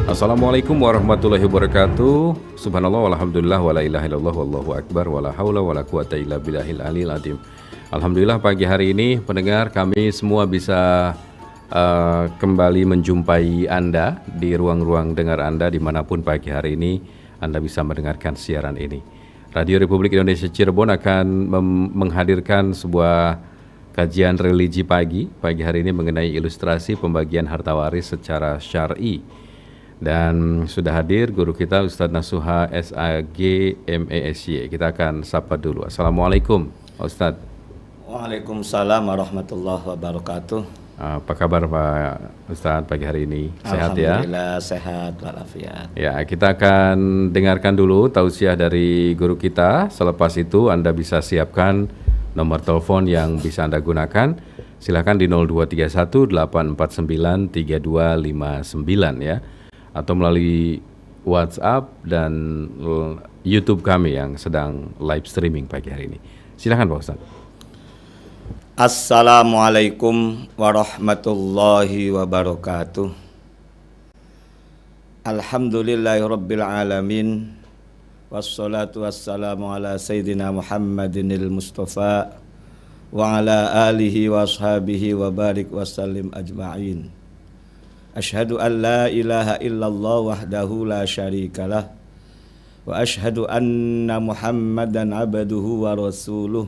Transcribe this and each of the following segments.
Assalamualaikum warahmatullahi wabarakatuh. Subhanallah walhamdulillah wala ilaha illallah wallahu akbar wala haula wala quwata illa billahil aliyil azim. Alhamdulillah pagi hari ini pendengar kami semua bisa kembali menjumpai Anda di ruang-ruang dengar Anda dimanapun pagi hari ini Anda bisa mendengarkan siaran ini. Radio Republik Indonesia Cirebon akan menghadirkan sebuah kajian religi pagi hari ini mengenai ilustrasi pembagian harta waris secara syar'i. Dan sudah hadir guru kita Ustadz Nasuha SAG MESY. Kita akan sapa dulu. Assalamualaikum Ustadz. Waalaikumsalam warahmatullahi wabarakatuh. Apa kabar Pak Ustadz pagi hari ini? Sehat ya? Alhamdulillah sehat walafiat. Ya, kita akan dengarkan dulu tausiah dari guru kita. Selepas itu Anda bisa siapkan nomor telepon yang bisa Anda gunakan. Silakan di 0231 849 3259 ya. Atau melalui WhatsApp dan YouTube kami yang sedang live streaming pagi hari ini. Silakan Pak Ustaz. Assalamualaikum warahmatullahi wabarakatuh. Alhamdulillahirabbil alamin. Wassalatu wassalamu ala sayyidina Muhammadinil Mustafa wa ala alihi wa ashabihi wa barik wa sallim ajma'in. Ashhadu an la ilaha illallah wahdahu la syarikalah wa ashhadu anna Muhammadan abduhu wa rasuluh.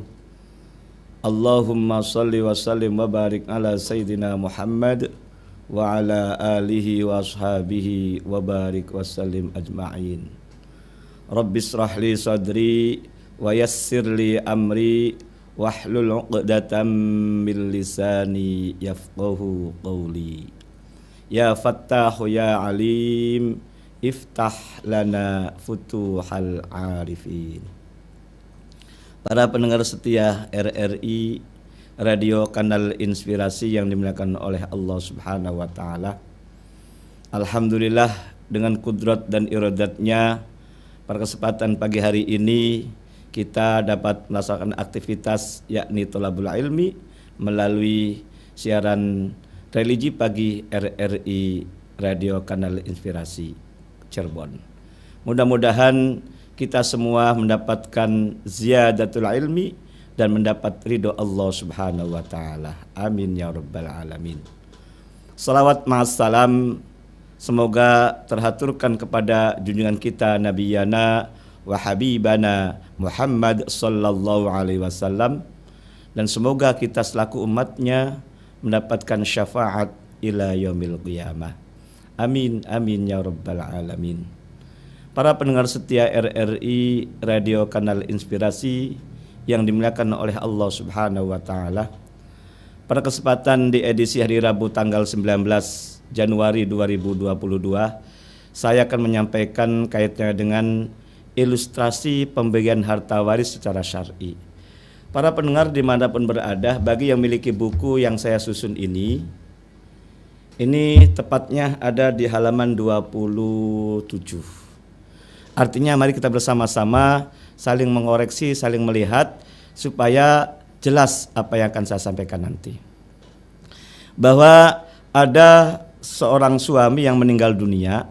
Allahumma salli wa sallim wa barik ala sayyidina Muhammad wa ala alihi wa ashabihi wa barik wa sallim ajma'in. Rabbi israh li sadri wa yassir li amri wahlul 'uqdatam min lisani yafqahu qawli. Ya Fattahu ya Alim, iftah lana futuhal arifin. Para pendengar setia RRI, Radio Kanal Inspirasi yang dimuliakan oleh Allah Subhanahu wa Ta'ala. Alhamdulillah dengan kudrat dan iradatnya, pada kesempatan pagi hari ini kita dapat melaksanakan aktivitas yakni thalabul ilmi melalui siaran religi pagi RRI Radio Kanal Inspirasi Cirebon. Mudah-mudahan kita semua mendapatkan ziyadatul ilmi dan mendapat ridho Allah Subhanahu wa Ta'ala. Amin ya rabbal alamin. Salawat ma'assalam semoga terhaturkan kepada junjungan kita Nabiyana wa Habibana Muhammad sallallahu alaihi wasallam, dan semoga kita selaku umatnya mendapatkan syafaat ila yaumil qiyamah. Amin amin ya rabbal alamin. Para pendengar setia RRI Radio Kanal Inspirasi yang dimuliakan oleh Allah Subhanahu wa Ta'ala, pada kesempatan di edisi hari Rabu tanggal 19 Januari 2022, saya akan menyampaikan kaitannya dengan ilustrasi pembagian harta waris secara syar'i. Para pendengar dimanapun berada, bagi yang memiliki buku yang saya susun ini tepatnya ada di halaman 27. Artinya mari kita bersama-sama saling mengoreksi, saling melihat supaya jelas apa yang akan saya sampaikan nanti. Bahwa ada seorang suami yang meninggal dunia,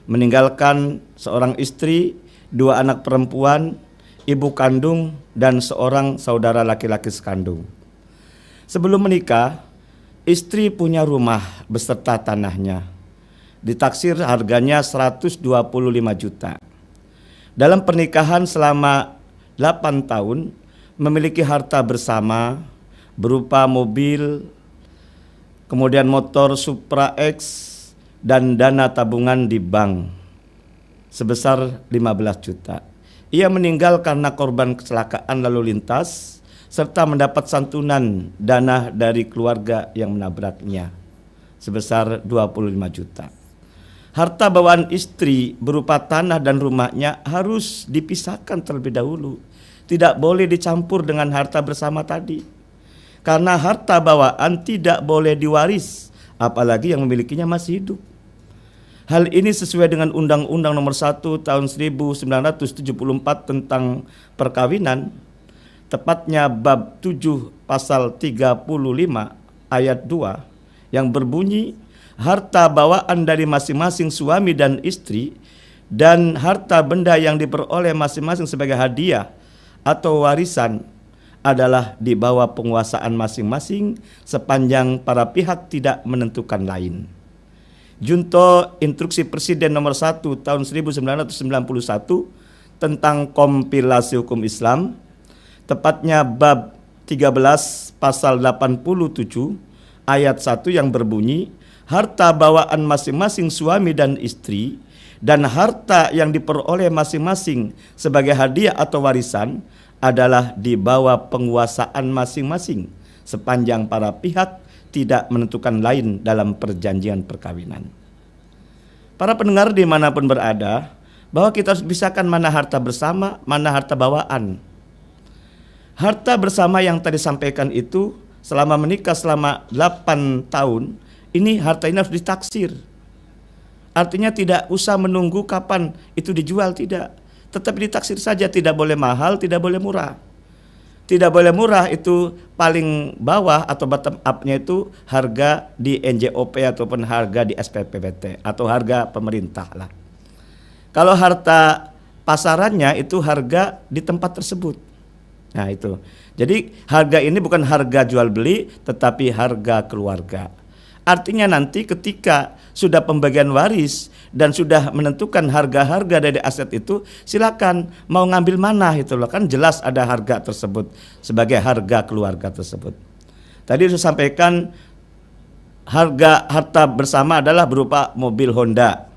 meninggalkan seorang istri, 2 anak perempuan, ibu kandung, dan seorang saudara laki-laki sekandung. Sebelum menikah, istri punya rumah beserta tanahnya. Ditaksir harganya 125 juta. Dalam pernikahan selama 8 tahun, memiliki harta bersama berupa mobil, kemudian motor Supra X, dan dana tabungan di bank sebesar 15 juta. Ia meninggal karena korban kecelakaan lalu lintas serta mendapat santunan dana dari keluarga yang menabraknya sebesar 25 juta. Harta bawaan istri berupa tanah dan rumahnya harus dipisahkan terlebih dahulu. Tidak boleh dicampur dengan harta bersama tadi. Karena harta bawaan tidak boleh diwaris, apalagi yang memilikinya masih hidup. Hal ini sesuai dengan Undang-Undang Nomor 1 Tahun 1974 tentang perkawinan, tepatnya bab 7 pasal 35 ayat 2 yang berbunyi harta bawaan dari masing-masing suami dan istri dan harta benda yang diperoleh masing-masing sebagai hadiah atau warisan adalah di bawah penguasaan masing-masing sepanjang para pihak tidak menentukan lain. Junto Instruksi Presiden nomor 1 tahun 1991 tentang kompilasi hukum Islam, tepatnya bab 13 pasal 87 ayat 1 yang berbunyi, harta bawaan masing-masing suami dan istri dan harta yang diperoleh masing-masing sebagai hadiah atau warisan adalah di bawah penguasaan masing-masing sepanjang para pihak tidak menentukan lain dalam perjanjian perkawinan. Para pendengar dimanapun berada, bahwa kita harus pisahkan mana harta bersama, mana harta bawaan. Harta bersama yang tadi sampaikan itu selama menikah selama 8 tahun, ini harta ini harus ditaksir. Artinya tidak usah menunggu kapan itu dijual, tidak. Tetapi ditaksir saja, tidak boleh mahal, tidak boleh murah. Tidak boleh murah itu paling bawah atau bottom up-nya itu harga di NJOP ataupun harga di SPPBT atau harga pemerintah lah. Kalau harta pasarannya itu harga di tempat tersebut. Nah itu. Jadi harga ini bukan harga jual beli tetapi harga keluarga. Artinya nanti ketika sudah pembagian waris dan sudah menentukan harga-harga dari aset itu, silakan mau ngambil mana itu loh, kan jelas ada harga tersebut sebagai harga keluarga tersebut. Tadi saya sampaikan harta bersama adalah berupa mobil Honda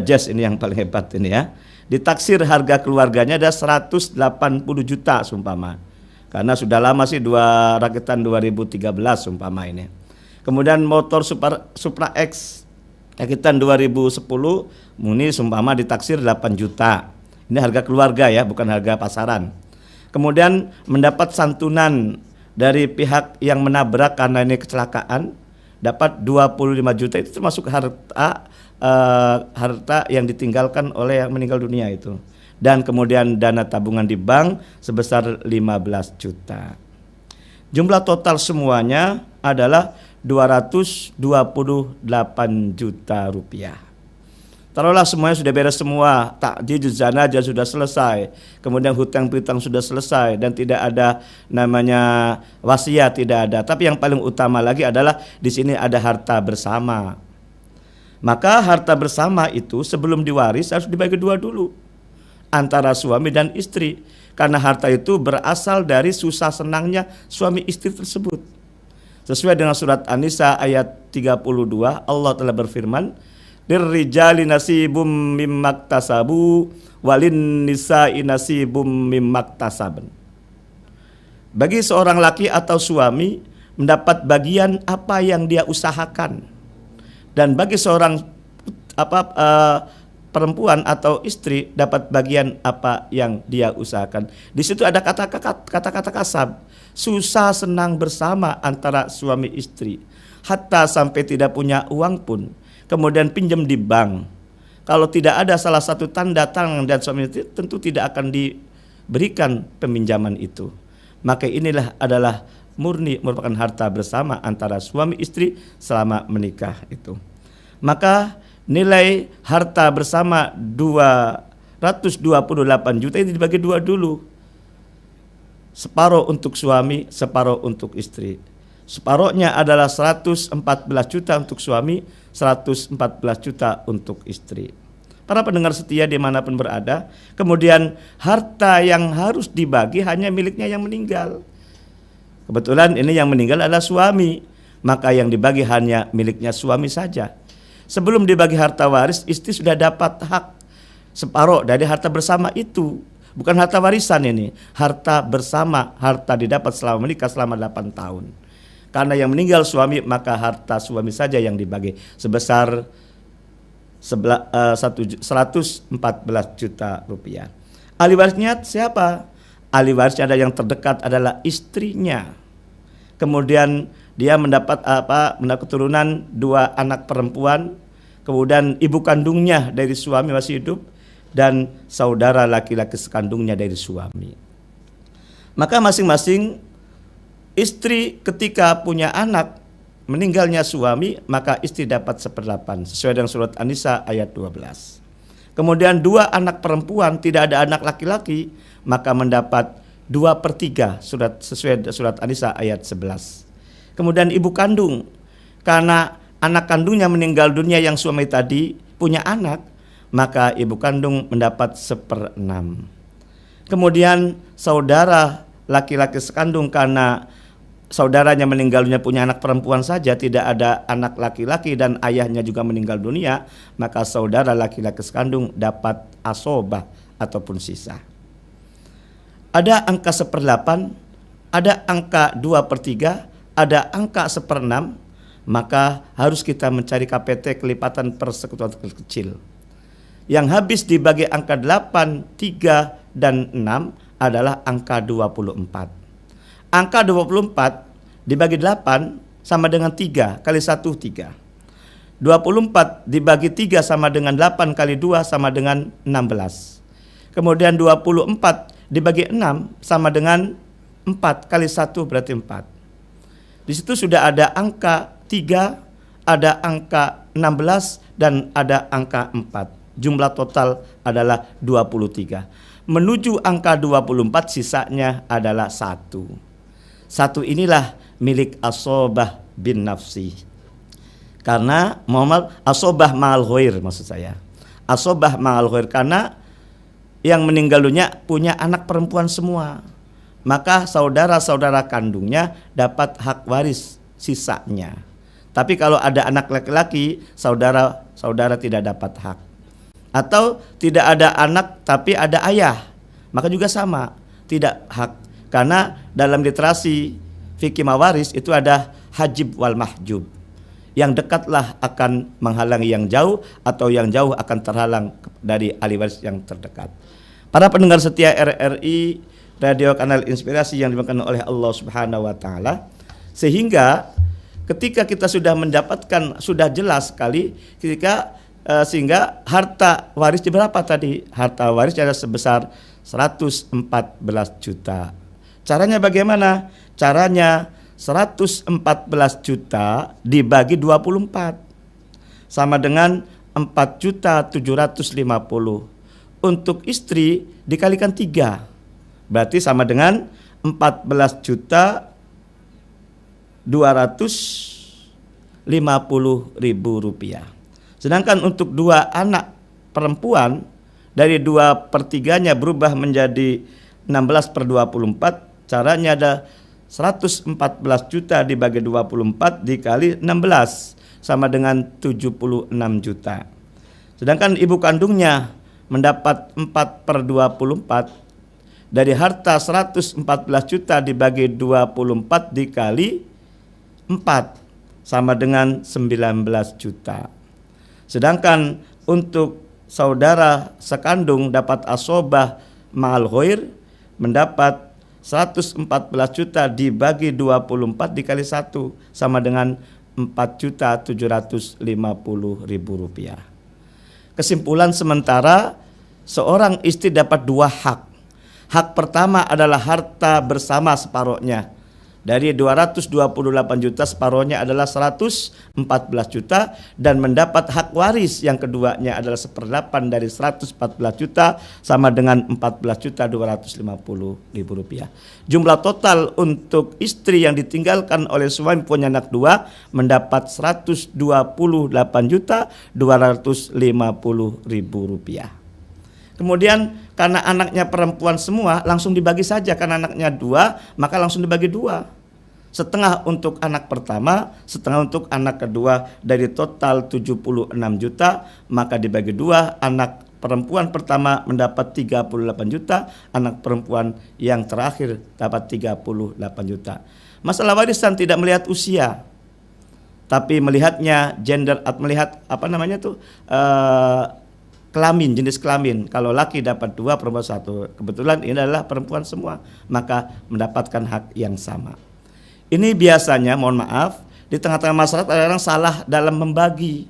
Jazz, ini yang paling hebat ini ya. Ditaksir harga keluarganya ada 180 juta sumpama. Karena sudah lama sih rakitan 2013 sumpama ini. Kemudian motor Supra X rakitan 2010 ini sumpama ditaksir 8 juta. Ini harga keluarga ya, bukan harga pasaran. Kemudian mendapat santunan dari pihak yang menabrak karena ini kecelakaan dapat 25 juta, itu termasuk harta yang ditinggalkan oleh yang meninggal dunia itu. Dan kemudian dana tabungan di bank sebesar 15 juta. Jumlah total semuanya adalah 228 juta rupiah. Taruhlah semuanya sudah beres semua, takjil zanajah sudah selesai, kemudian hutang piutang sudah selesai dan tidak ada namanya wasiat, tidak ada. Tapi yang paling utama lagi adalah di sini ada harta bersama. Maka harta bersama itu sebelum diwaris harus dibagi dua dulu antara suami dan istri, karena harta itu berasal dari susah senangnya suami istri tersebut. Sesuai dengan surat An-Nisa ayat 32, Allah telah berfirman, "Lirrijali nasibum mimmaktasabu walin nisa'i nasibum mimmaktasaban." Bagi seorang laki atau suami mendapat bagian apa yang dia usahakan, dan bagi seorang perempuan atau istri dapat bagian apa yang dia usahakan. Di situ ada kata-kata kasab, susah senang bersama antara suami istri, hatta sampai tidak punya uang pun, kemudian pinjam di bank. Kalau tidak ada salah satu tanda tangan dan suami istri, tentu tidak akan diberikan peminjaman itu. Maka inilah adalah murni merupakan harta bersama antara suami istri selama menikah itu. Maka nilai harta bersama 228 juta ini dibagi dua dulu. Separuh untuk suami, separuh untuk istri. Separuhnya adalah 114 juta untuk suami, 114 juta untuk istri. Para pendengar setia dimanapun berada, kemudian harta yang harus dibagi hanya miliknya yang meninggal. Kebetulan ini yang meninggal adalah suami, maka yang dibagi hanya miliknya suami saja. Sebelum dibagi harta waris, istri sudah dapat hak separuh dari harta bersama itu. Bukan harta warisan ini, harta bersama, harta didapat selama menikah selama 8 tahun. Karena yang meninggal suami, maka harta suami saja yang dibagi sebesar 114 juta rupiah. Ahli warisnya siapa? Ahli warisnya ada yang terdekat adalah istrinya. Kemudian dia mendapat keturunan 2 anak perempuan, kemudian ibu kandungnya dari suami masih hidup, dan saudara laki-laki sekandungnya dari suami. Maka masing-masing istri ketika punya anak meninggalnya suami, maka istri dapat 1/8 sesuai dengan surat An-Nisa ayat 12. Kemudian 2 anak perempuan, tidak ada anak laki-laki, maka mendapat 2/3 sesuai surat An-Nisa ayat 11. Kemudian ibu kandung, karena anak kandungnya meninggal dunia yang suami tadi punya anak, maka ibu kandung mendapat 1/6. Kemudian saudara laki-laki sekandung, karena saudaranya meninggal dunia punya anak perempuan saja, tidak ada anak laki-laki dan ayahnya juga meninggal dunia, maka saudara laki-laki sekandung dapat asobah ataupun sisa. Ada angka 1/8, ada angka 2/3, ada angka 1/6, maka harus kita mencari KPT kelipatan persekutuan kecil. Yang habis dibagi angka 8, 3, dan 6 adalah angka 24. Angka 24 dibagi 8 sama dengan 3 kali 1, 3. 24 dibagi 3 sama dengan 8 kali 2 sama dengan 16. Kemudian 24 dibagi 6 sama dengan 4 kali 1 berarti 4. Di situ sudah ada angka 3, ada angka 16, dan ada angka 4. Jumlah total adalah 23. Menuju angka 24 sisanya adalah 1. 1 inilah milik asobah bin nafsi. Karena Muhammad asobah ma'al ghair, maksud saya. Asobah ma'al ghair karena yang meninggal dunia punya anak perempuan semua. Maka saudara-saudara kandungnya dapat hak waris sisanya. Tapi kalau ada anak laki-laki, saudara-saudara tidak dapat hak. Atau tidak ada anak tapi ada ayah, maka juga sama, tidak hak. Karena dalam literasi fikih mawaris itu ada hajib wal mahjub. Yang dekatlah akan menghalangi yang jauh, atau yang jauh akan terhalang dari ahli waris yang terdekat. Para pendengar setia RRI Radio Kanal Inspirasi yang dimakan oleh Allah Subhanahu wa taala, sehingga ketika kita sudah mendapatkan, sudah jelas sekali sehingga harta waris berapa tadi? Harta waris adalah sebesar 114 juta. Caranya bagaimana? Caranya 114 juta dibagi 24 sama dengan 4.750. Untuk istri dikalikan 3 berarti sama dengan 14.250.000 rupiah. Sedangkan untuk 2 anak perempuan dari 2/3-nya berubah menjadi 16/24. Caranya ada 114 juta dibagi 24 dikali 16 sama dengan 76 juta. Sedangkan ibu kandungnya mendapat 4/24 dari harta 114 juta dibagi 24 dikali 4 sama dengan 19 juta. Sedangkan untuk saudara sekandung dapat asobah ma'al ghair mendapat 114 juta dibagi 24 dikali 1 sama dengan 4.750.000 rupiah. Kesimpulan sementara, seorang istri dapat 2 hak. Hak pertama adalah harta bersama separohnya. Dari 228 juta separohnya adalah 114 juta, dan mendapat hak waris yang keduanya adalah 1/8 dari 114 juta sama dengan 14.250.000 rupiah. Jumlah total untuk istri yang ditinggalkan oleh suami punya anak 2 mendapat 128.250.000 rupiah. Kemudian karena anaknya perempuan semua langsung dibagi saja, karena anaknya 2 maka langsung dibagi 2. Setengah untuk anak pertama, setengah untuk anak kedua. Dari total 76 juta maka dibagi 2. Anak perempuan pertama mendapat 38 juta, anak perempuan yang terakhir dapat 38 juta. Masalah warisan tidak melihat usia, tapi melihatnya gender, melihat kelamin, jenis kelamin. Kalau laki dapat 2, perempuan 1. Kebetulan ini adalah perempuan semua, maka mendapatkan hak yang sama. Ini biasanya, mohon maaf, di tengah-tengah masyarakat ada orang salah dalam membagi.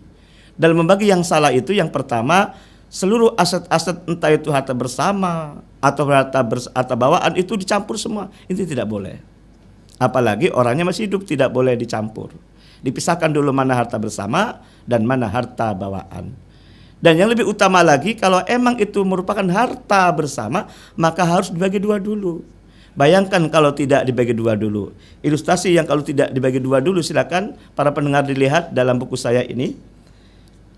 Dalam membagi yang salah itu, yang pertama, seluruh aset-aset entah itu harta bersama atau harta bawaan itu dicampur semua. Ini tidak boleh. Apalagi orangnya masih hidup, tidak boleh dicampur. Dipisahkan dulu mana harta bersama dan mana harta bawaan. Dan yang lebih utama lagi, kalau emang itu merupakan harta bersama, maka harus dibagi dua dulu. Bayangkan kalau tidak dibagi dua dulu. Ilustrasi yang kalau tidak dibagi dua dulu, silakan para pendengar dilihat dalam buku saya ini.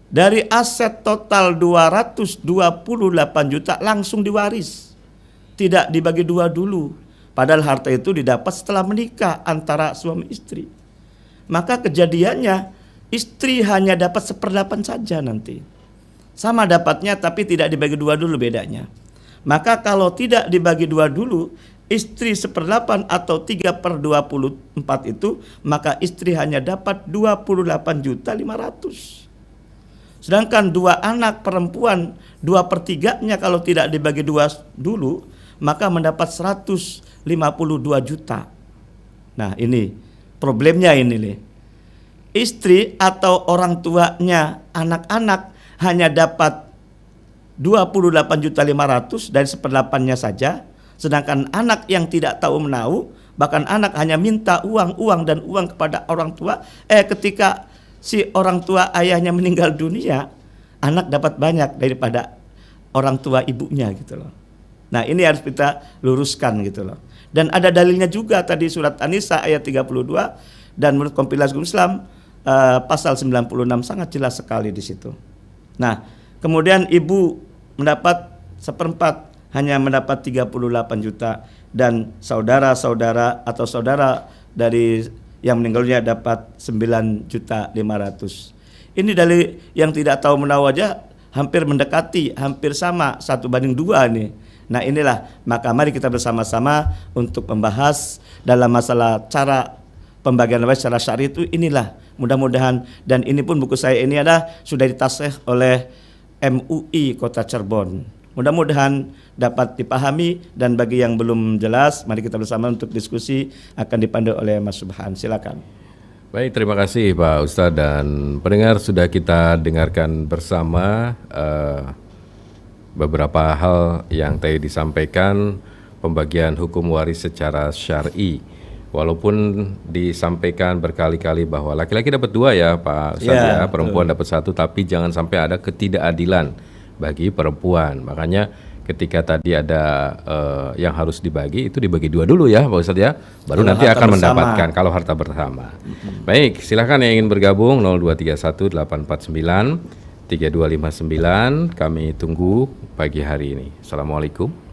Dari aset total 228 juta langsung diwaris. Tidak dibagi dua dulu. Padahal harta itu didapat setelah menikah antara suami istri. Maka kejadiannya istri hanya dapat 1/8 saja nanti. Sama dapatnya tapi tidak dibagi dua dulu bedanya. Maka kalau tidak dibagi dua dulu, istri 1/8 atau 3/24 itu, maka istri hanya dapat 28.500.000. Sedangkan dua anak perempuan 2/3-nya kalau tidak dibagi dua dulu, maka mendapat 152 juta. Nah ini problemnya ini nih. Istri atau orang tuanya anak-anak hanya dapat 28.500.000 dari 1/8-nya saja. Sedangkan anak yang tidak tahu menahu, bahkan anak hanya minta uang dan uang kepada orang tua. Ketika si orang tua ayahnya meninggal dunia, anak dapat banyak daripada orang tua ibunya gitu loh. Nah ini harus kita luruskan gitu loh. Dan ada dalilnya juga tadi surat An-Nisa ayat 32 dan menurut kompilasi Islam pasal 96 sangat jelas sekali di situ. Nah kemudian ibu mendapat 1/4 hanya mendapat 38 juta dan saudara-saudara atau saudara dari yang meninggalnya dapat 9.500.000. Ini dari yang tidak tahu menahu aja hampir mendekati, hampir sama 1/2 nih. Nah inilah, maka mari kita bersama-sama untuk membahas dalam masalah cara pembagian waris secara syar'i itu inilah. Mudah-mudahan, dan ini pun buku saya ini sudah ditasih oleh MUI Kota Cirebon. Mudah-mudahan dapat dipahami, dan bagi yang belum jelas, mari kita bersama untuk diskusi akan dipandu oleh Mas Subhan. Silakan. Baik, terima kasih Pak Ustadz dan pendengar, sudah kita dengarkan bersama beberapa hal yang tadi disampaikan pembagian hukum waris secara syar'i. Walaupun disampaikan berkali-kali bahwa laki-laki dapat 2 ya Pak Ustadz perempuan dapat 1, tapi jangan sampai ada ketidakadilan bagi perempuan. Makanya ketika tadi ada yang harus dibagi, itu dibagi 2 dulu ya Pak Ustadz ya, baru kalau nanti akan bersama mendapatkan kalau harta bersama. Baik, silakan yang ingin bergabung 0231-849-3259. Kami tunggu pagi hari ini. Assalamualaikum.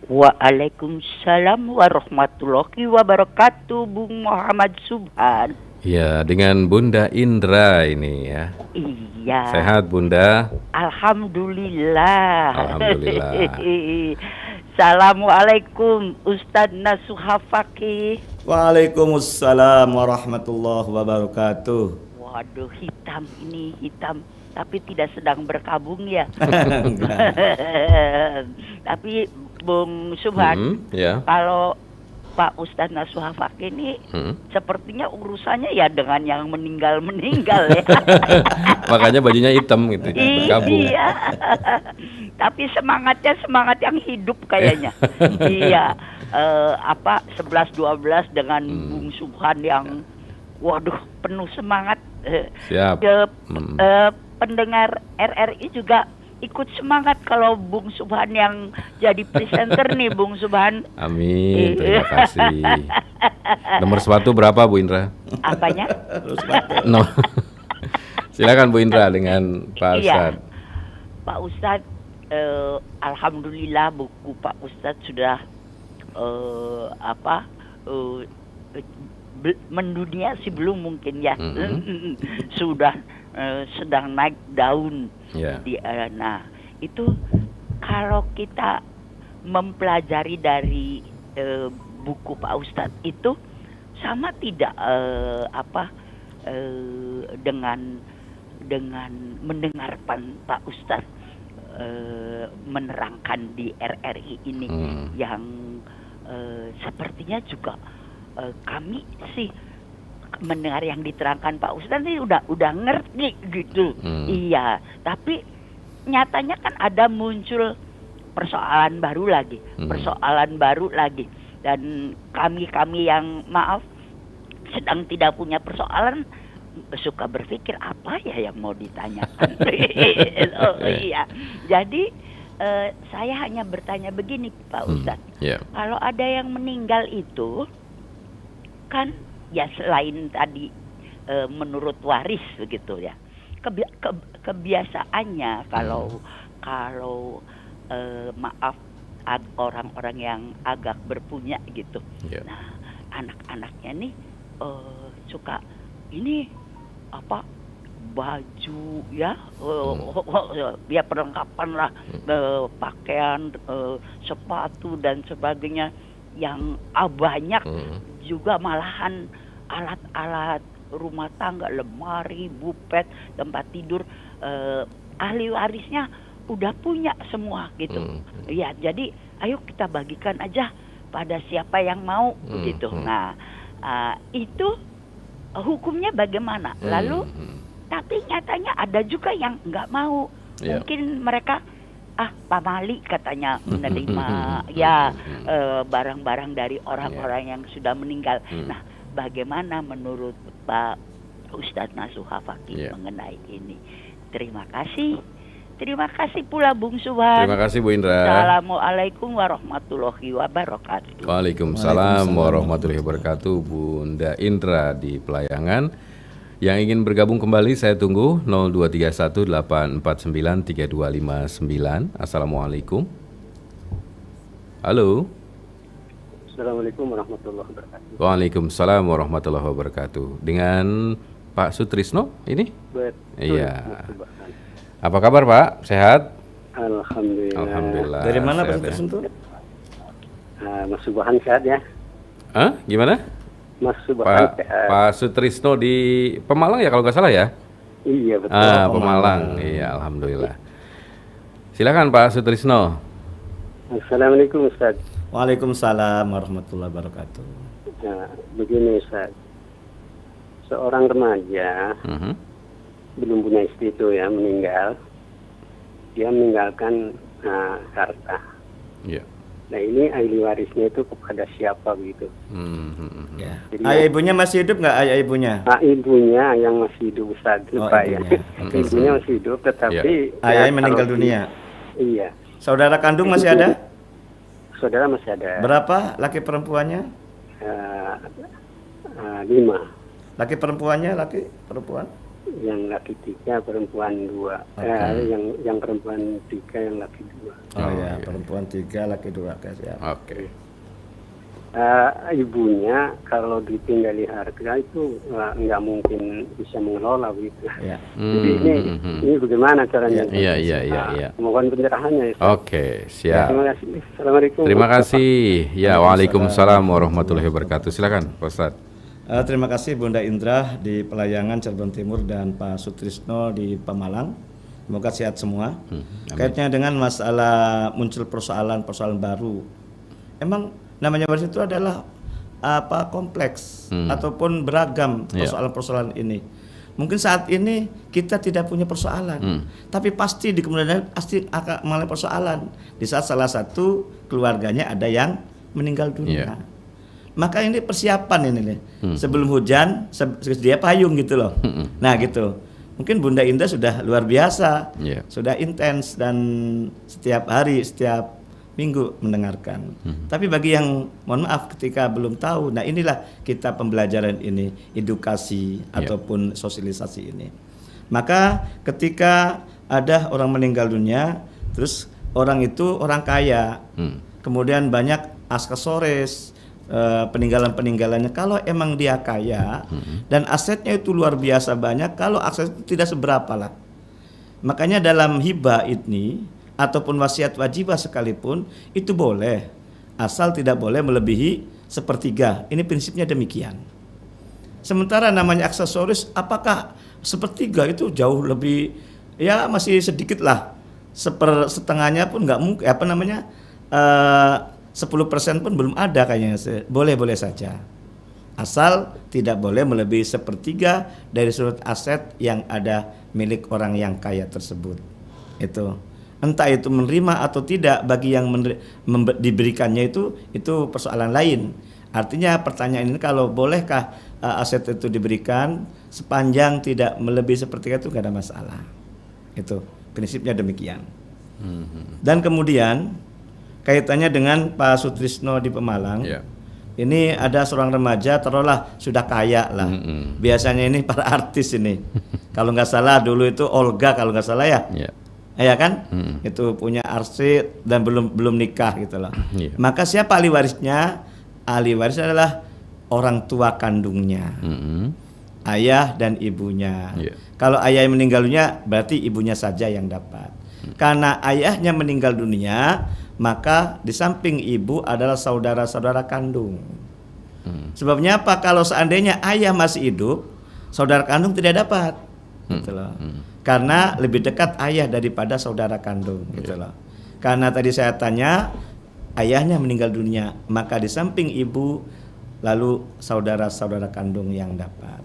Waalaikumsalam warahmatullahi wabarakatuh, Bung Muhammad Subhan. Ya, dengan Bunda Indra ini ya. Iya. Sehat Bunda? Alhamdulillah. Alhamdulillah. Assalamualaikum Ustadz Nasuha Fakih. Waalaikumsalam warahmatullahi wabarakatuh. Waduh, hitam ini, hitam. Tapi tidak sedang berkabung ya. Tapi Bung Subhan, kalau Pak Ustadz Nasuha Fakih ini sepertinya urusannya ya dengan yang meninggal ya. Makanya bajunya hitam gitu, bergabung. Iya. Tapi semangatnya semangat yang hidup kayaknya. Iya. 11-12 dengan Bung Subhan yang waduh penuh semangat. Siap. Pendengar RRI juga ikut semangat kalau Bung Subhan yang jadi presenter nih Bung Subhan. Amin, terima kasih. Nomor sepatu berapa Bu Indra? Apanya? No. Silakan Bu Indra dengan Pak Ustadz. Pak Ustadz, alhamdulillah buku Pak Ustadz sudah mendunia sih belum mungkin ya. Sudah sedang naik daun. Nah itu kalau kita mempelajari dari buku Pak Ustadz itu sama tidak dengan mendengar Pak Ustadz menerangkan di RRI ini yang sepertinya juga kami sih mendengar yang diterangkan Pak Ustadz ini udah ngerti gitu. Iya, tapi nyatanya kan ada muncul persoalan baru lagi, dan kami yang maaf sedang tidak punya persoalan suka berpikir apa ya yang mau ditanyakan. Iya. Jadi saya hanya bertanya begini Pak Ustadz, kalau ada yang meninggal itu kan ya selain tadi menurut waris begitu ya, kebiasaannya kalau maaf orang-orang yang agak berpunya gitu, nah anak-anaknya nih suka ini apa baju ya, ya perlengkapan lah, pakaian, sepatu dan sebagainya yang banyak, juga malahan alat-alat rumah tangga, lemari, bupet, tempat tidur, ahli warisnya udah punya semua gitu. Ya, jadi ayo kita bagikan aja pada siapa yang mau gitu. Nah, itu hukumnya bagaimana? Lalu tapi nyatanya ada juga yang nggak mau. Mungkin mereka pamali katanya menerima ya barang-barang dari orang-orang yang sudah meninggal. Nah, bagaimana menurut Pak Ustadz Nasuha Fakih mengenai ini? Terima kasih. Terima kasih pula Bung Subhan. Terima kasih Bu Indra. Assalamualaikum warahmatullahi wabarakatuh. Waalaikumsalam warahmatullahi wabarakatuh. Bunda Indra di Pelayangan. Yang ingin bergabung kembali saya tunggu 02318493259. Assalamualaikum. Halo. Assalamualaikum warahmatullahi wabarakatuh. Waalaikumsalam warahmatullahi wabarakatuh. Dengan Pak Sutrisno ini? Betul. Iya. Apa kabar Pak? Sehat? Alhamdulillah. Alhamdulillah. Dari mana Pak sehat, Sutrisno? Mas Subhan sehat ya? Gimana? Mas Subhan sehat. Pak Sutrisno di Pemalang ya kalau nggak salah ya? Iya betul. Pemalang. Iya, alhamdulillah. Silakan Pak Sutrisno. Assalamualaikum Ustaz. Waalaikumsalam warahmatullahi wabarakatuh. Nah, begini Ustaz. Seorang remaja belum punya istri itu ya, meninggal. Dia meninggalkan harta. Iya. Nah, ini ahli warisnya itu kepada siapa begitu? Ya. Jadi, ayah ibunya masih hidup nggak ayah ibunya? Ibunya yang masih hidup Ustaz, lupa ya. Ibunya masih hidup, tetapi ayahnya meninggal dunia. Iya. Saudara kandung masih ada? Saudara masih ada. Berapa laki perempuannya? 5. Laki perempuannya, laki perempuan? Yang laki 3, perempuan 2. Yang perempuan 3, yang laki 2. Perempuan 3, laki 2. Siap. Oke. Ibunya kalau ditinggali harga itu nggak mungkin bisa mengelola begitu. Ya. Jadi ini bagaimana caranya? Iya. Mohon pencerahannya. Oke, siap. Terima kasih. Assalamualaikum. Terima kasih. Ya, waalaikumsalam warahmatullahi wabarakatuh. Silakan, Pak Ustadz. Terima kasih Bunda Indra di Pelayangan Cirebon Timur dan Pak Sutrisno di Pemalang. Semoga sehat semua. Kaitnya dengan masalah muncul persoalan baru. Emang namanya waris itu adalah kompleks ataupun beragam persoalan-persoalan ini. Mungkin saat ini kita tidak punya persoalan, tapi pasti di kemudian hari pasti akan mengalami persoalan di saat salah satu keluarganya ada yang meninggal dunia. Maka ini persiapan ini nih. Sebelum hujan sedia payung gitu loh. Nah gitu. Mungkin Bunda Indah sudah luar biasa, sudah intens dan setiap hari, setiap minggu mendengarkan. Tapi bagi yang mohon maaf ketika belum tahu, nah inilah kita pembelajaran ini, edukasi ataupun sosialisasi ini. Maka ketika ada orang meninggal dunia, terus orang itu orang kaya, kemudian banyak aksesoris, peninggalan-peninggalannya. Kalau emang dia kaya dan asetnya itu luar biasa banyak, kalau aset itu tidak seberapa lah. Makanya dalam hibah ini ataupun wasiat wajibah sekalipun itu boleh, asal tidak boleh melebihi sepertiga. Ini prinsipnya demikian. Sementara namanya aksesoris, apakah sepertiga itu jauh lebih, ya masih sedikit lah, setengahnya pun nggak mungkin, 10% pun belum ada kayaknya. Boleh-boleh saja, asal tidak boleh melebihi sepertiga dari seluruh aset yang ada milik orang yang kaya tersebut. Itu entah itu menerima atau tidak, bagi yang diberikannya itu persoalan lain. Artinya pertanyaan ini, kalau bolehkah aset itu diberikan sepanjang tidak melebihi sepertiga itu nggak ada masalah. Itu prinsipnya demikian. Dan kemudian kaitannya dengan Pak Sutrisno di Pemalang. Ya. Ini ada seorang remaja taruhlah sudah kaya lah. Biasanya ini para artis ini. Kalau nggak salah dulu itu Olga kalau nggak salah ya. Ya. Ya kan? Itu punya arsip dan belum nikah gitu loh. Iya. Maka siapa ahli warisnya? Ahli waris adalah orang tua kandungnya. Ayah dan ibunya. Iya. Kalau ayah yang meninggal dunia berarti ibunya saja yang dapat. Karena ayahnya meninggal dunia, maka di samping ibu adalah saudara-saudara kandung. Sebabnya apa? Kalau seandainya ayah masih hidup, saudara kandung tidak dapat. Gitu loh. Karena lebih dekat ayah daripada saudara kandung, gitu loh. Karena tadi saya tanya, ayahnya meninggal dunia, maka di samping ibu, lalu saudara-saudara kandung yang dapat.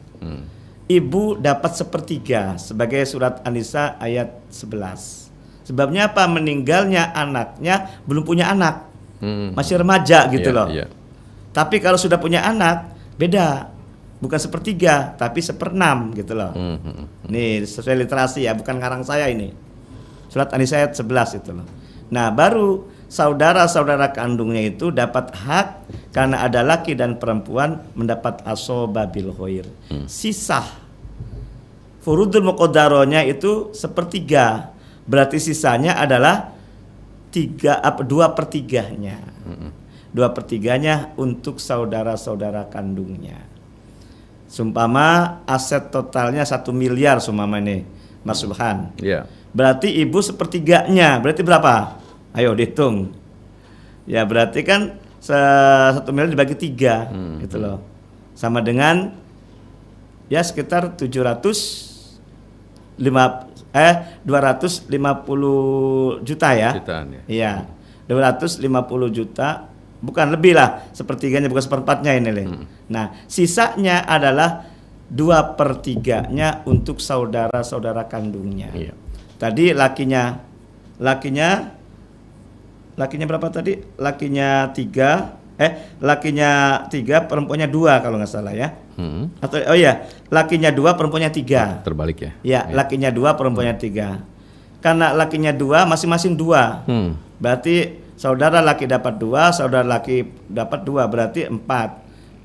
Ibu dapat sepertiga sebagai surat An-Nisa ayat 11. Sebabnya apa? Meninggalnya anaknya belum punya anak, masih remaja gitu loh. Tapi kalau sudah punya anak, beda. Bukan sepertiga, tapi seperenam gitu loh. Nih sesuai literasi ya, bukan ngarang saya ini. Surat An-Nisa ayat 11 itu loh. Nah baru saudara-saudara kandungnya itu dapat hak karena ada laki dan perempuan mendapat asoba bil khair. Sisa furudul muqaddarohnya itu sepertiga. Berarti sisanya adalah 2/3-nya. 2/3-nya untuk saudara-saudara kandungnya. Sumpama aset totalnya 1 miliar sumpama ini, Mas Subhan. Iya. Berarti ibu sepertiganya, berarti berapa? Ayo dihitung. Ya berarti kan 1 miliar dibagi 3, gitu loh. Sama dengan ya sekitar 250 juta ya. Jutaan, ya. Iya. 250 juta. Bukan lebih lah, sepertiganya bukan seperempatnya ini. Nah, sisanya adalah 2/3-nya untuk saudara-saudara kandungnya. Iya. Tadi lakinya berapa tadi? Lakinya 3, perempuannya 2 kalau nggak salah ya. Atau lakinya 2, perempuannya 3. Terbalik ya. Ya, lakinya 2, perempuannya 3. Karena lakinya 2, masing-masing 2. Berarti saudara laki dapat 2, saudara laki dapat 2, berarti 4.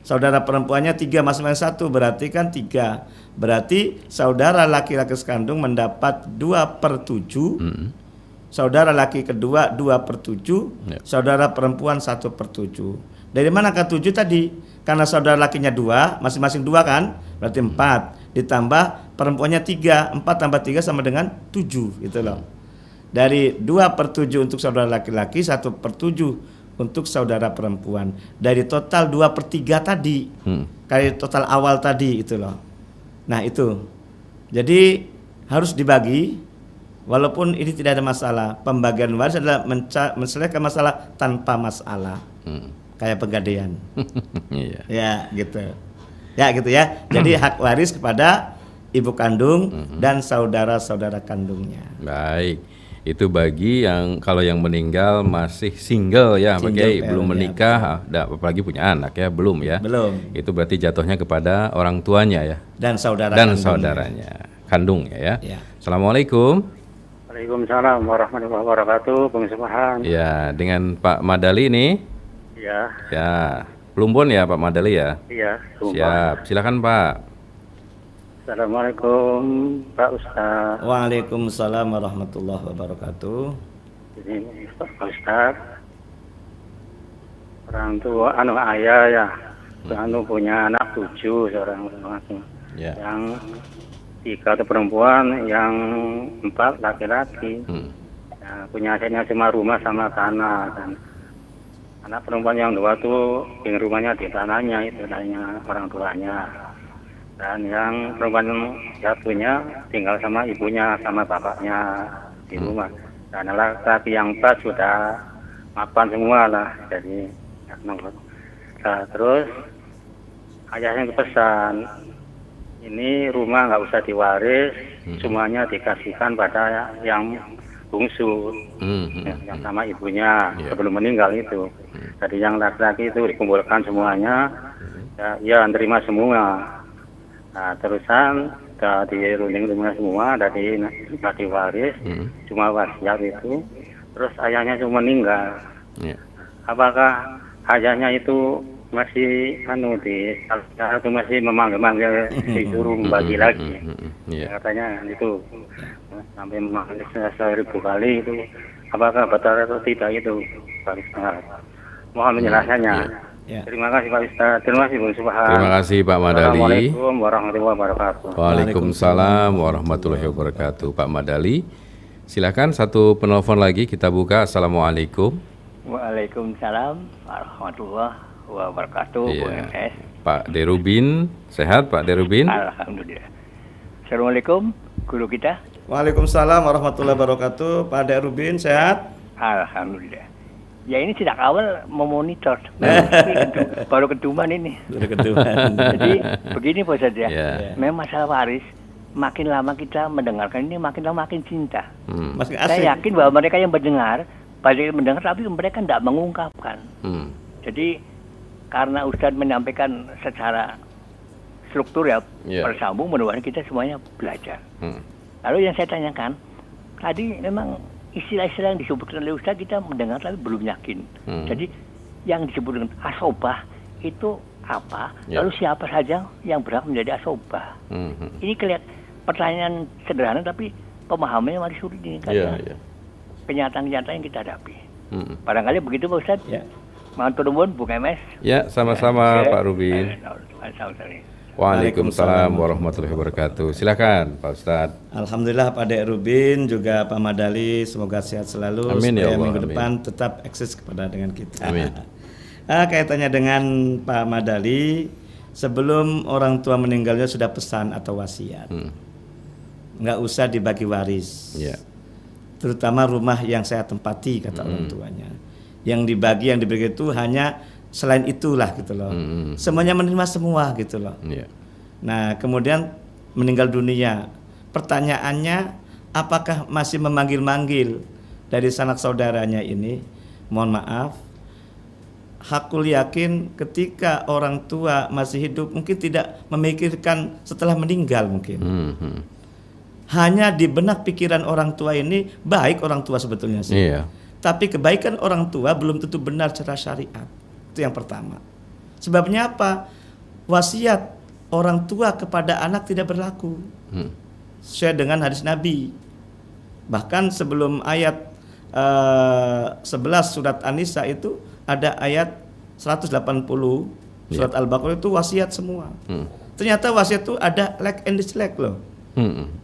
Saudara perempuannya 3, masing-masing 1, berarti kan 3. Berarti saudara laki-laki sekandung mendapat 2/7. Saudara laki kedua 2/7. Saudara perempuan 1/7. Dari mana ke 7 tadi? Karena saudara lakinya 2, masing-masing 2 kan? Berarti 4. Ditambah perempuannya 3, 4 tambah 3 sama dengan 7, gitu loh. Dari 2/7 untuk saudara laki-laki, 1/7 untuk saudara perempuan. Dari total 2/3 tadi, kali total awal tadi itu loh. Nah itu, jadi harus dibagi. Walaupun ini tidak ada masalah, pembagian waris adalah menyelesaikan masalah tanpa masalah, kayak penggadaian. Ya gitu, ya gitu ya. Jadi hak waris kepada ibu kandung dan saudara-saudara kandungnya. Baik. Itu bagi yang kalau yang meninggal masih single ya, Pak Kiai, belum menikah, apalagi punya anak ya, belum ya. Belum. Itu berarti jatuhnya kepada orang tuanya ya. Dan saudaranya, kandungnya ya. Ya. Assalamualaikum. Waalaikumsalam warahmatullahi wabarakatuh, Bung Subhan. Ya, dengan Pak Madali nih. Ya. Ya, Plumbon ya Pak Madali ya. Iya. Siap, silakan Pak. Assalamualaikum Pak Ustaz. Waalaikumsalam warahmatullahi wabarakatuh. Ini Pak Ustaz. Orang tua ayah ya. Punya anak 7 seorang orang. Ya. Yang 3 itu perempuan, yang 4 laki-laki. Ya, punya asetnya cuma rumah sama tanah kan. Anak perempuan yang 2 tuh ingin rumahnya di tanahnya, itu tanahnya orang tuanya. Dan yang perempuan satunya tinggal sama ibunya sama bapaknya di rumah. Dan laki yang 4 sudah mapan semua lah, jadi nah, terus ayahnya pesan, ini rumah nggak usah diwaris, semuanya dikasihkan pada yang bungsu, yang sama ibunya sebelum meninggal itu. Jadi yang laki-laki itu dikumpulkan semuanya, Ya, terima semua. Nah, terusan udah dirunding semua, dari waris, cuma wasiat itu. Terus ayahnya cuma meninggal. Ya. Apakah ayahnya itu masih itu masih memanggil disuruh membagi lagi? Katanya itu sampai memanggil 1000 kali itu. Apakah betul atau tidak itu, Pak Ustaz? Mohon penjelasannya. Ya. Terima kasih Pak Ustaz. Terima kasih Bung Subhan. Terima kasih Pak Madali. Assalamualaikum warahmatullahi wabarakatuh. Waalaikumsalam warahmatullahi wabarakatuh. Pak Madali, silakan satu penelpon lagi kita buka. Assalamualaikum. Waalaikumsalam warahmatullahi wabarakatuh. Iya. Pak Derubin, sehat Pak Derubin? Alhamdulillah. Assalamualaikum guru kita. Waalaikumsalam warahmatullahi wabarakatuh. Pak Derubin sehat? Alhamdulillah. Ya ini sejak awal memonitor, baru keduman ini. Jadi begini Pak Ustadz ya, memang masalah waris, makin lama kita mendengarkan ini makin lama makin cinta. Saya yakin bahwa mereka yang mendengar, banyak yang mendengar tapi mereka tidak mengungkapkan. Jadi karena Ustadz menyampaikan secara struktur ya, bersambung, mudah-mudahan kita semuanya belajar. Lalu yang saya tanyakan, tadi memang istilah-istilah yang disebutkan oleh Ustaz kita mendengar tapi belum yakin. Jadi yang disebut dengan asobah itu apa? Lalu siapa saja yang berhak menjadi asobah? Ini kelihatan pertanyaan sederhana tapi pemahamannya masih sulit ini karena kenyataan-kenyataan yang kita hadapi. Barangkali begitu Pak Ustaz. Matur nuwun Bung MS. Ya, sama-sama Pak Rubin. Waalaikumsalam warahmatullahi wabarakatuh. Silakan Pak Ustadz. Alhamdulillah Pak Dek Rubin juga Pak Madali semoga sehat selalu. Amin, supaya ya Allah, minggu depan tetap eksis kepada dengan kita. Amin. Kaitannya dengan Pak Madali, sebelum orang tua meninggalnya sudah pesan atau wasiat, nggak usah dibagi waris. Terutama rumah yang saya tempati kata orang tuanya. Yang dibagi yang diberi itu hanya selain itulah gitu loh. Semuanya menerima semua gitu loh. Nah, kemudian meninggal dunia. Pertanyaannya, apakah masih memanggil-manggil dari sanak saudaranya ini? Mohon maaf. Hakul yakin ketika orang tua masih hidup mungkin tidak memikirkan setelah meninggal mungkin. Hanya di benak pikiran orang tua ini baik orang tua sebetulnya sih. Tapi kebaikan orang tua belum tentu benar secara syariat. Itu yang pertama. Sebabnya apa? Wasiat orang tua kepada anak tidak berlaku. Sesuai dengan hadis Nabi. Bahkan sebelum ayat 11 surat An-Nisa itu ada ayat 180 surat Al-Baqarah itu wasiat semua. Ternyata wasiat itu ada like and dislike loh.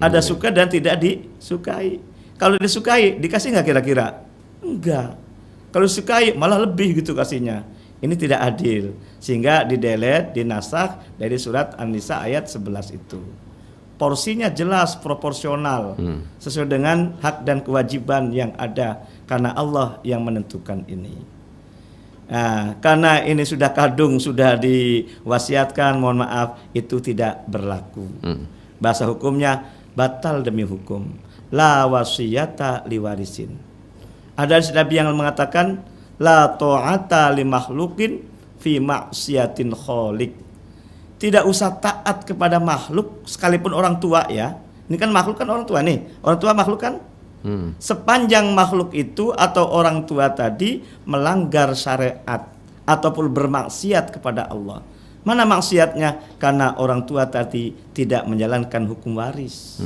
Ada suka dan tidak disukai. Kalau disukai dikasih nggak kira-kira? Enggak. Kalau disukai malah lebih gitu kasihnya. Ini tidak adil, sehingga didelete, dinasakh dari surat An-Nisa ayat 11 itu. Porsinya jelas proporsional sesuai dengan hak dan kewajiban yang ada karena Allah yang menentukan ini. Nah, karena ini sudah kadung, sudah diwasiatkan, mohon maaf, itu tidak berlaku. Bahasa hukumnya batal demi hukum. La wasiyata liwarisin. Ada Nabi yang mengatakan la ta'ata li makhluqin fi ma'siyatin khaliq. Tidak usah taat kepada makhluk sekalipun orang tua ya. Ini kan makhluk kan orang tua nih. Orang tua makhluk kan? Sepanjang makhluk itu atau orang tua tadi melanggar syariat ataupun bermaksiat kepada Allah. Mana maksiatnya? Karena orang tua tadi tidak menjalankan hukum waris.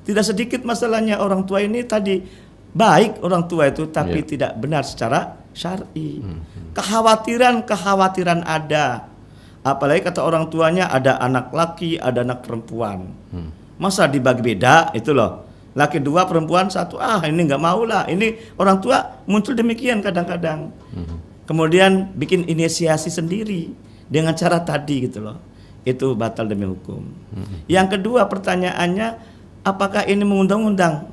Tidak sedikit masalahnya orang tua ini tadi baik orang tua itu tapi tidak benar secara syar'i. Kekhawatiran ada. Apalagi kata orang tuanya ada anak laki, ada anak perempuan. Masa dibagi beda itu loh. Laki 2, perempuan 1. Ini nggak mau lah. Ini orang tua muncul demikian kadang-kadang. Kemudian bikin inisiasi sendiri dengan cara tadi gitu loh. Itu batal demi hukum. Yang kedua pertanyaannya, apakah ini mengundang-undang?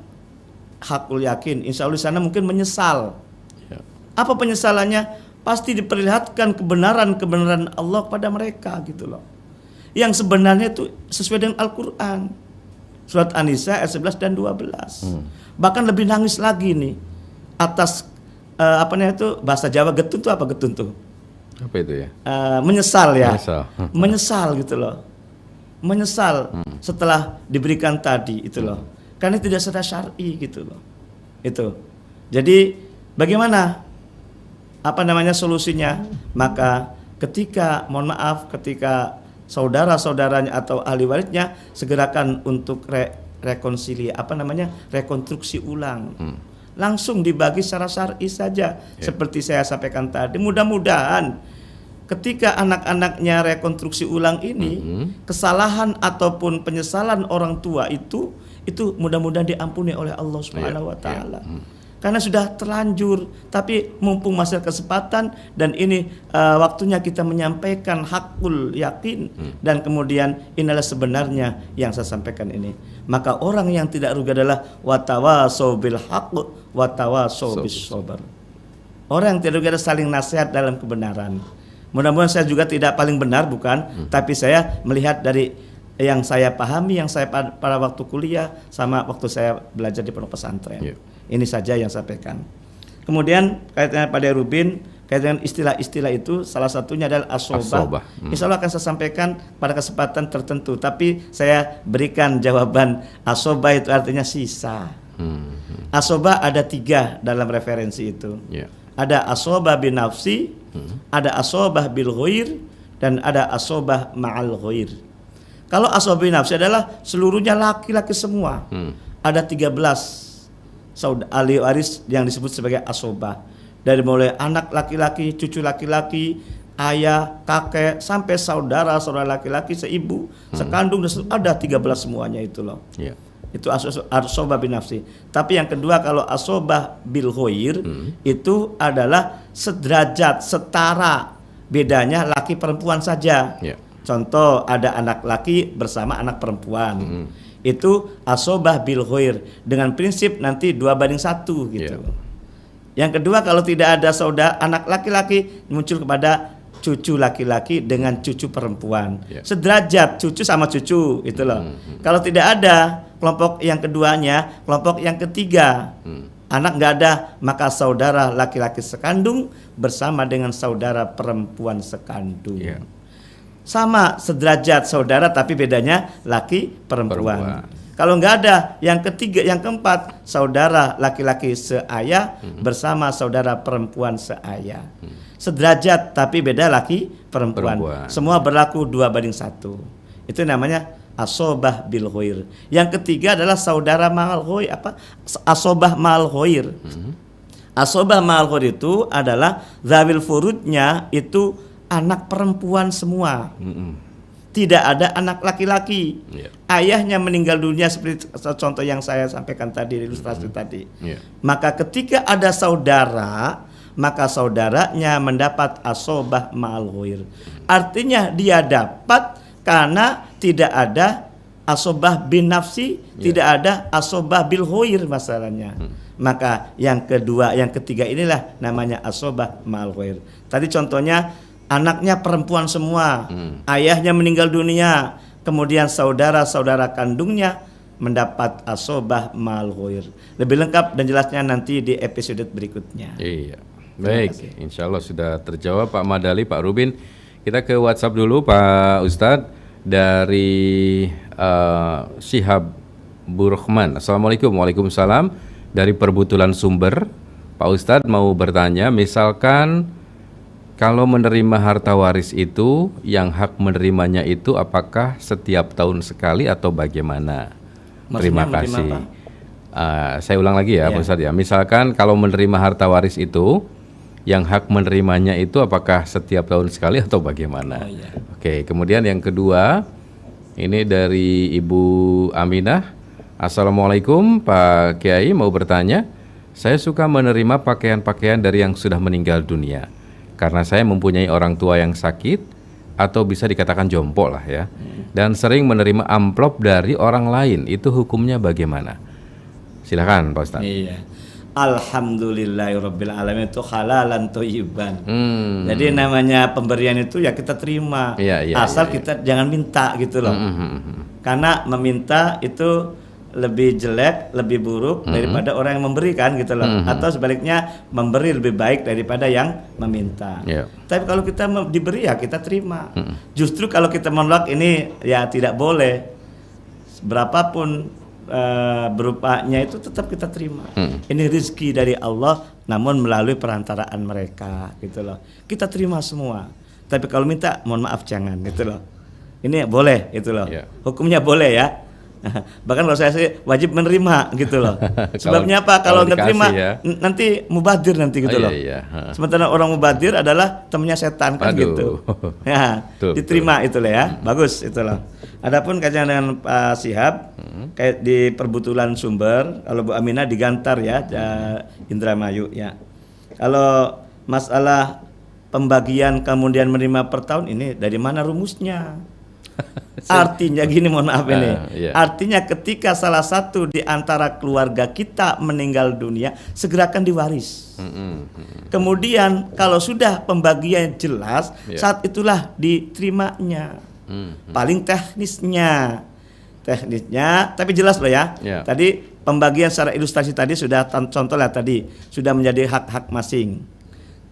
Hakul yakin, insya Allah di sana mungkin menyesal. Apa penyesalannya? Pasti diperlihatkan kebenaran Allah pada mereka gitu loh. Yang sebenarnya itu sesuai dengan Al-Quran. Surat An-Nisa ayat 11 dan 12. Bahkan lebih nangis lagi nih atas bahasa Jawa getun tuh apa getun tuh? Apa itu ya? Menyesal ya. Menyesal gitu loh. Menyesal setelah diberikan tadi itu loh. Karena tidak secara syar'i gitu loh. Itu. Jadi bagaimana solusinya? Maka ketika ketika saudara-saudaranya atau ahli warisnya segerakan untuk rekonstruksi ulang. Langsung dibagi secara syar'i saja. Seperti saya sampaikan tadi. Mudah-mudahan ketika anak-anaknya rekonstruksi ulang ini, kesalahan ataupun penyesalan orang tua itu mudah-mudahan diampuni oleh Allah Subhanahu wa taala. Karena sudah terlanjur, tapi mumpung masih kesempatan dan ini waktunya kita menyampaikan hakul yakin dan kemudian inilah sebenarnya yang saya sampaikan ini. Maka orang yang tidak rugi adalah watawasau bil haqq watawasau bis sabar. Orang yang tidak rugi adalah saling nasihat dalam kebenaran. Mudah-mudahan saya juga tidak paling benar bukan, tapi saya melihat dari yang saya pahami, yang saya pada waktu kuliah sama waktu saya belajar di pondok pesantren. Ini saja yang saya sampaikan. Kemudian kaitannya pada Rubin, kaitan istilah-istilah itu salah satunya adalah asobah. Insya Allah akan saya sampaikan pada kesempatan tertentu. Tapi saya berikan jawaban asobah itu artinya sisa. Asobah ada 3 dalam referensi itu. Ada asobah bin nafsi, ada asobah bil ghair, dan ada asobah ma'al ghair. Kalau asobah bin nafsi adalah seluruhnya laki-laki semua. Ada 13 ahli waris yang disebut sebagai asobah, dari mulai anak laki-laki, cucu laki-laki, ayah, kakek, sampai saudara laki-laki, seibu, sekandung, ada 13 semuanya itu loh. Itu asobah bin nafsi. Tapi yang kedua kalau asobah bil ghair itu adalah sederajat, setara, bedanya laki perempuan saja. Contoh ada anak laki bersama anak perempuan. Itu asobah bil ghair dengan prinsip nanti 2:1 gitu. Yang kedua kalau tidak ada anak laki-laki muncul kepada cucu laki-laki dengan cucu perempuan. Sederajat cucu sama cucu itu loh. Kalau tidak ada kelompok yang keduanya, kelompok yang ketiga. Anak nggak ada, maka saudara laki-laki sekandung bersama dengan saudara perempuan sekandung. Sama sederajat saudara tapi bedanya laki perempuan. Kalau nggak ada yang ketiga, yang keempat saudara laki-laki seayah bersama saudara perempuan seayah. Sederajat tapi beda laki perempuan. Semua berlaku 2:1. Itu namanya asobah bil ghair. Yang ketiga adalah saudara ma'al ghair, asobah ma'al ghair. Asobah ma'al ghair itu adalah zawil furudnya itu anak perempuan semua. Tidak ada anak laki-laki. Ayahnya meninggal dunia seperti contoh yang saya sampaikan tadi, ilustrasi tadi. Maka ketika ada saudara, maka saudaranya mendapat asobah ma'al ghair. Artinya dia dapat karena tidak ada asobah bin nafsi, tidak ada asobah bil ghair masalahnya. Maka yang kedua, yang ketiga inilah namanya asobah ma'al ghair. Tadi contohnya anaknya perempuan semua, ayahnya meninggal dunia, kemudian saudara-saudara kandungnya mendapat asobah ma'al ghair. Lebih lengkap dan jelasnya nanti di episode berikutnya. Baik, insya Allah sudah terjawab Pak Madali, Pak Rubin. Kita ke WhatsApp dulu Pak Ustadz dari Syihab Burhman. Assalamualaikum. Waalaikumsalam. Dari Perbutulan Sumber, Pak Ustadz mau bertanya, misalkan kalau menerima harta waris itu, yang hak menerimanya itu apakah setiap tahun sekali atau bagaimana? Terima kasih. Saya ulang lagi ya, Pak Ustadz ya. Misalkan kalau menerima harta waris itu, yang hak menerimanya itu apakah setiap tahun sekali atau bagaimana? Oke, kemudian yang kedua, ini dari Ibu Aminah. Assalamualaikum Pak Kiai, mau bertanya, saya suka menerima pakaian-pakaian dari yang sudah meninggal dunia. Karena saya mempunyai orang tua yang sakit atau bisa dikatakan jompo lah ya, dan sering menerima amplop dari orang lain, itu hukumnya bagaimana? Silakan Pak Ustaz. Alhamdulillahirabbil alamin, itu halalan thayyiban. Jadi namanya pemberian itu ya kita terima, asal kita jangan minta gitu loh. Karena meminta itu lebih jelek, lebih buruk daripada orang yang memberi kan gitu loh. Atau sebaliknya memberi lebih baik daripada yang meminta. Tapi kalau kita diberi ya kita terima. Justru kalau kita menolak ini ya tidak boleh. Berapapun berupanya itu tetap kita terima. Ini rezeki dari Allah namun melalui perantaraan mereka gitu loh. Kita terima semua. Tapi kalau minta mohon maaf jangan gitu loh. Ini boleh gitu loh. Hukumnya boleh ya. Bahkan kalau saya sih wajib menerima gitu loh. Sebabnya apa? Kalau nggak terima nanti mubadir nanti gitu loh. Sementara orang mubadir adalah temannya setan kan gitu. Ya, diterima itulah ya. Bagus itulah. Adapun kajian dengan Pak Syihab kayak di Perbutulan Sumber, kalau Bu Aminah di Gantar ya, Indramayu ya. Kalau masalah pembagian kemudian menerima per tahun ini dari mana rumusnya? Artinya gini, mohon maaf ini. Artinya ketika salah satu di antara keluarga kita meninggal dunia, segerakan diwaris. Kemudian kalau sudah pembagian jelas, saat itulah diterimanya. Paling teknisnya, tapi jelas loh ya. Tadi pembagian secara ilustrasi tadi sudah contoh lah tadi, sudah menjadi hak-hak masing.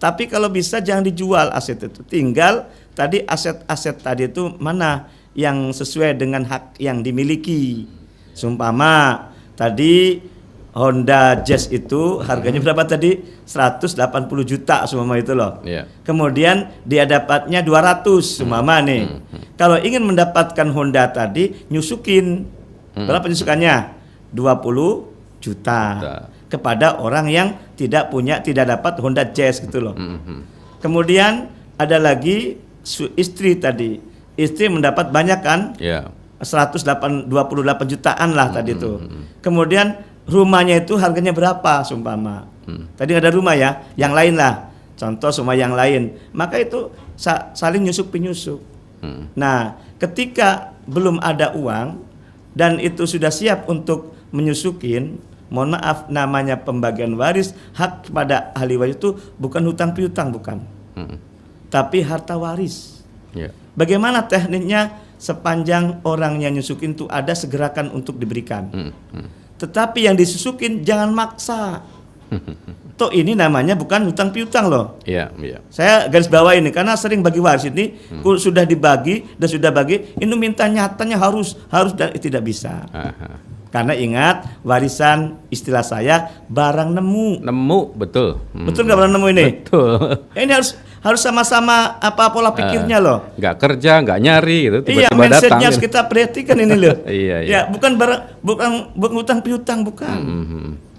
Tapi kalau bisa jangan dijual aset itu. Tinggal tadi aset-aset tadi itu mana yang sesuai dengan hak yang dimiliki. Sumpama tadi Honda Jazz itu harganya berapa tadi? 180 juta sumpama itu loh. Kemudian dia dapatnya 200 sumpama nih. Kalau ingin mendapatkan Honda tadi nyusukin. Berapa nyusukannya? 20 juta. Kepada orang yang tidak dapat Honda Jazz gitu loh. Kemudian ada lagi istri tadi. Istri mendapat banyak kan? 128 jutaan lah tadi itu. Kemudian rumahnya itu harganya berapa sumpama? Tadi ada rumah ya, yang lain lah. Contoh semua yang lain. Maka itu saling nyusuk penyusuk. Nah, ketika belum ada uang dan itu sudah siap untuk menyusukin, mohon maaf, namanya pembagian waris, hak kepada ahli waris itu bukan hutang piutang, bukan. Tapi harta waris. Bagaimana tekniknya? Sepanjang orang yang nyusukin itu ada, segerakan untuk diberikan. Tetapi yang disusukin jangan maksa. Toh ini namanya bukan hutang piutang loh. Saya garis bawah ini karena sering bagi waris ini sudah dibagi dan sudah bagi, ini minta nyatanya harus dan tidak bisa. Karena ingat, warisan istilah saya barang nemu. Betul. Betul nggak barang nemu ini? Betul. Ini harus sama-sama pola pikirnya loh. Nggak kerja, nggak nyari gitu. Tiba-tiba mindsetnya harus kita perhatikan ini loh. Ya bukan bukan hutang piutang, bukan.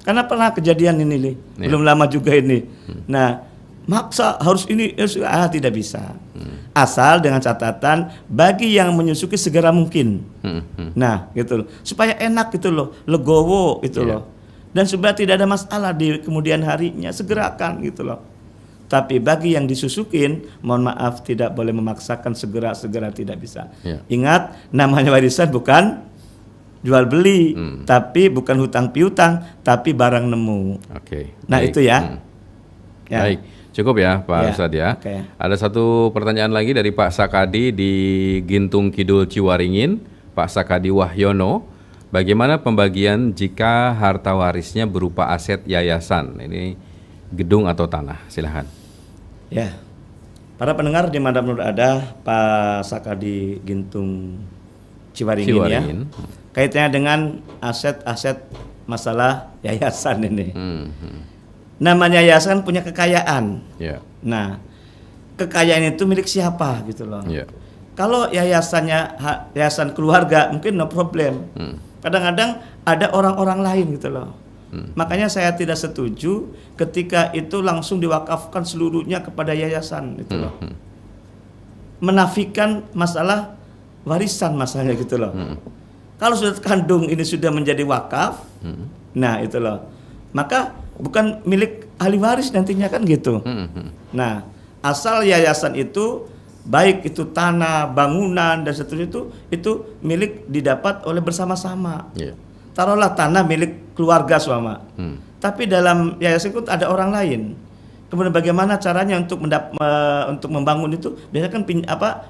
Karena pernah kejadian ini nih, belum lama juga ini. Nah, maksa harus ini, tidak bisa. Asal dengan catatan bagi yang menyusuki segera mungkin. Nah, gitu loh. Supaya enak gitu loh, legowo gitu loh. Dan supaya tidak ada masalah di kemudian harinya, segerakan gitu loh. Tapi bagi yang disusukin, mohon maaf, tidak boleh memaksakan segera tidak bisa. Ingat, namanya warisan bukan jual beli, tapi bukan hutang piutang, tapi barang nemu. Nah, baik. Itu ya. Baik, cukup ya Pak Ustadz ya. Ada satu pertanyaan lagi dari Pak Sakadi di Gintung Kidul Ciwaringin, Pak Sakadi Wahyono. Bagaimana pembagian jika harta warisnya berupa aset yayasan? Ini gedung atau tanah, silahkan. Ya, para pendengar di mana menurut ada Pak Sakadi Gintung Ciwaringin ya, kaitannya dengan aset-aset masalah yayasan ini. Namanya yayasan punya kekayaan. Nah, kekayaan itu milik siapa gitu loh. Kalau yayasan keluarga mungkin no problem. Kadang-kadang ada orang-orang lain gitu loh. Makanya saya tidak setuju ketika itu langsung diwakafkan seluruhnya kepada yayasan gitu loh. Menafikan masalah warisan masalahnya gitu loh. Kalau sudah kandung ini sudah menjadi wakaf, nah itu loh. Maka bukan milik ahli waris nantinya kan gitu. Nah, asal yayasan itu baik itu tanah, bangunan dan seterusnya itu milik didapat oleh bersama-sama. Taruhlah tanah milik keluarga suama. Tapi dalam yayasan itu ada orang lain. Kemudian bagaimana caranya untuk membangun itu? Biasanya kan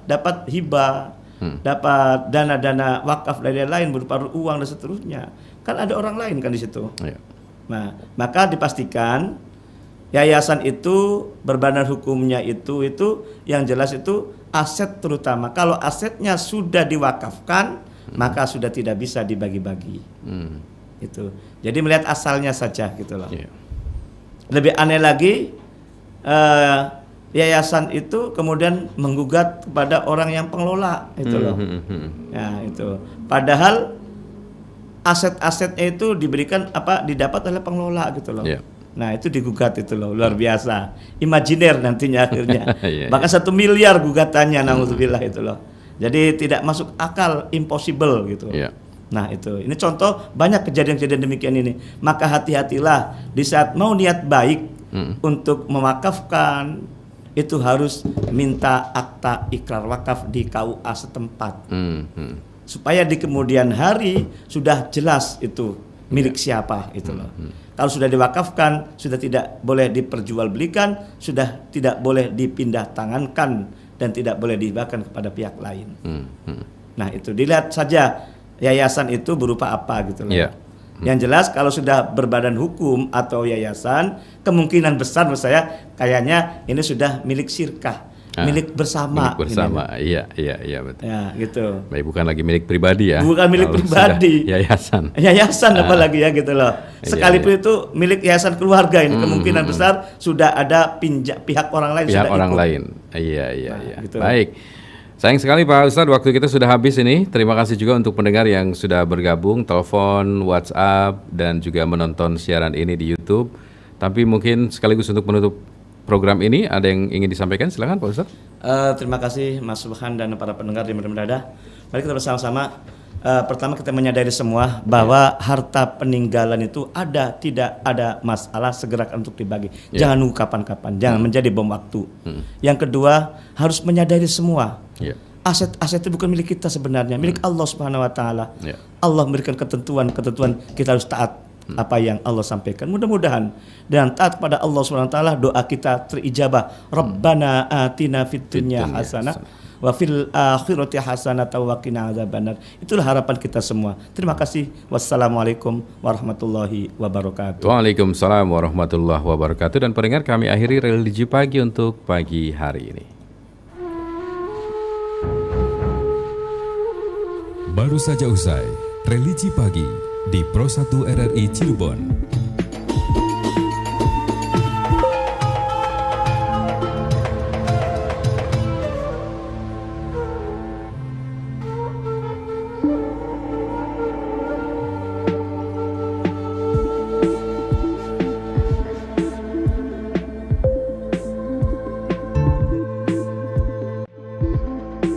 dapat hibah dapat dana-dana wakaf dari yang lain berupa uang dan seterusnya. Kan ada orang lain kan di situ. Nah, maka dipastikan yayasan itu berbadan hukumnya itu yang jelas itu aset terutama. Kalau asetnya sudah diwakafkan, maka sudah tidak bisa dibagi-bagi. Itu. Jadi melihat asalnya saja gitu loh. Lebih aneh lagi, yayasan itu kemudian menggugat kepada orang yang pengelola itu loh. Ya, itu. Padahal aset-asetnya itu diberikan didapat oleh pengelola gitu loh. Nah, itu digugat itu loh, luar biasa. Imajiner nantinya akhirnya. Bahkan 1 miliar gugatannya, naudzubillah itu loh. Jadi tidak masuk akal, impossible gitu. Nah, itu. Ini contoh banyak kejadian-kejadian demikian ini. Maka hati-hatilah di saat mau niat baik untuk mewakafkan, itu harus minta akta ikrar wakaf di KUA setempat. Supaya di kemudian hari sudah jelas itu milik siapa itu loh. Kalau sudah diwakafkan, sudah tidak boleh diperjualbelikan, sudah tidak boleh dipindah tangankan, dan tidak boleh dihibahkan kepada pihak lain. Nah, itu dilihat saja yayasan itu berupa apa gitu loh. Yang jelas kalau sudah berbadan hukum atau yayasan, kemungkinan besar menurut saya kayaknya ini sudah milik syirkah, milik bersama. Milik bersama, iya betul. Ya gitu. Baik, bukan lagi milik pribadi ya. Bukan milik pribadi. Yayasan. Yayasan apalagi ya gitu loh. Sekalipun itu milik yayasan keluarga ini, kemungkinan besar sudah ada pihak orang lain. Pihak orang ikut. Lain. Iya. Gitu. Baik. Sayang sekali Pak Ustadz, waktu kita sudah habis ini. Terima kasih juga untuk pendengar yang sudah bergabung, telepon, WhatsApp, dan juga menonton siaran ini di YouTube. Tapi mungkin sekaligus untuk menutup program ini, ada yang ingin disampaikan? Silakan Pak Ustadz. Terima kasih Mas Subhan dan para pendengar di mana berada. Mari kita bersama-sama. Pertama kita menyadari semua bahwa harta peninggalan itu tidak ada masalah, segera untuk dibagi. Jangan nunggu kapan-kapan, jangan menjadi bom waktu. Yang kedua, harus menyadari semua. Aset itu bukan milik kita sebenarnya, milik Allah Subhanahu wa taala. Allah memberikan ketentuan, kita harus taat apa yang Allah sampaikan. Mudah-mudahan dan taat pada Allah Subhanahu wa taala, doa kita terijabah. Rabbana atina fid dunya hasanah wa fil akhirati hasanah wa qina adzabannar. Itulah harapan kita semua. Terima kasih. Wassalamualaikum warahmatullahi wabarakatuh. Waalaikumsalam warahmatullahi wabarakatuh. Dan pendengar, kami akhiri Religi Pagi untuk pagi hari ini. Baru saja usai Religi Pagi di Pro 1 RRI Cirebon.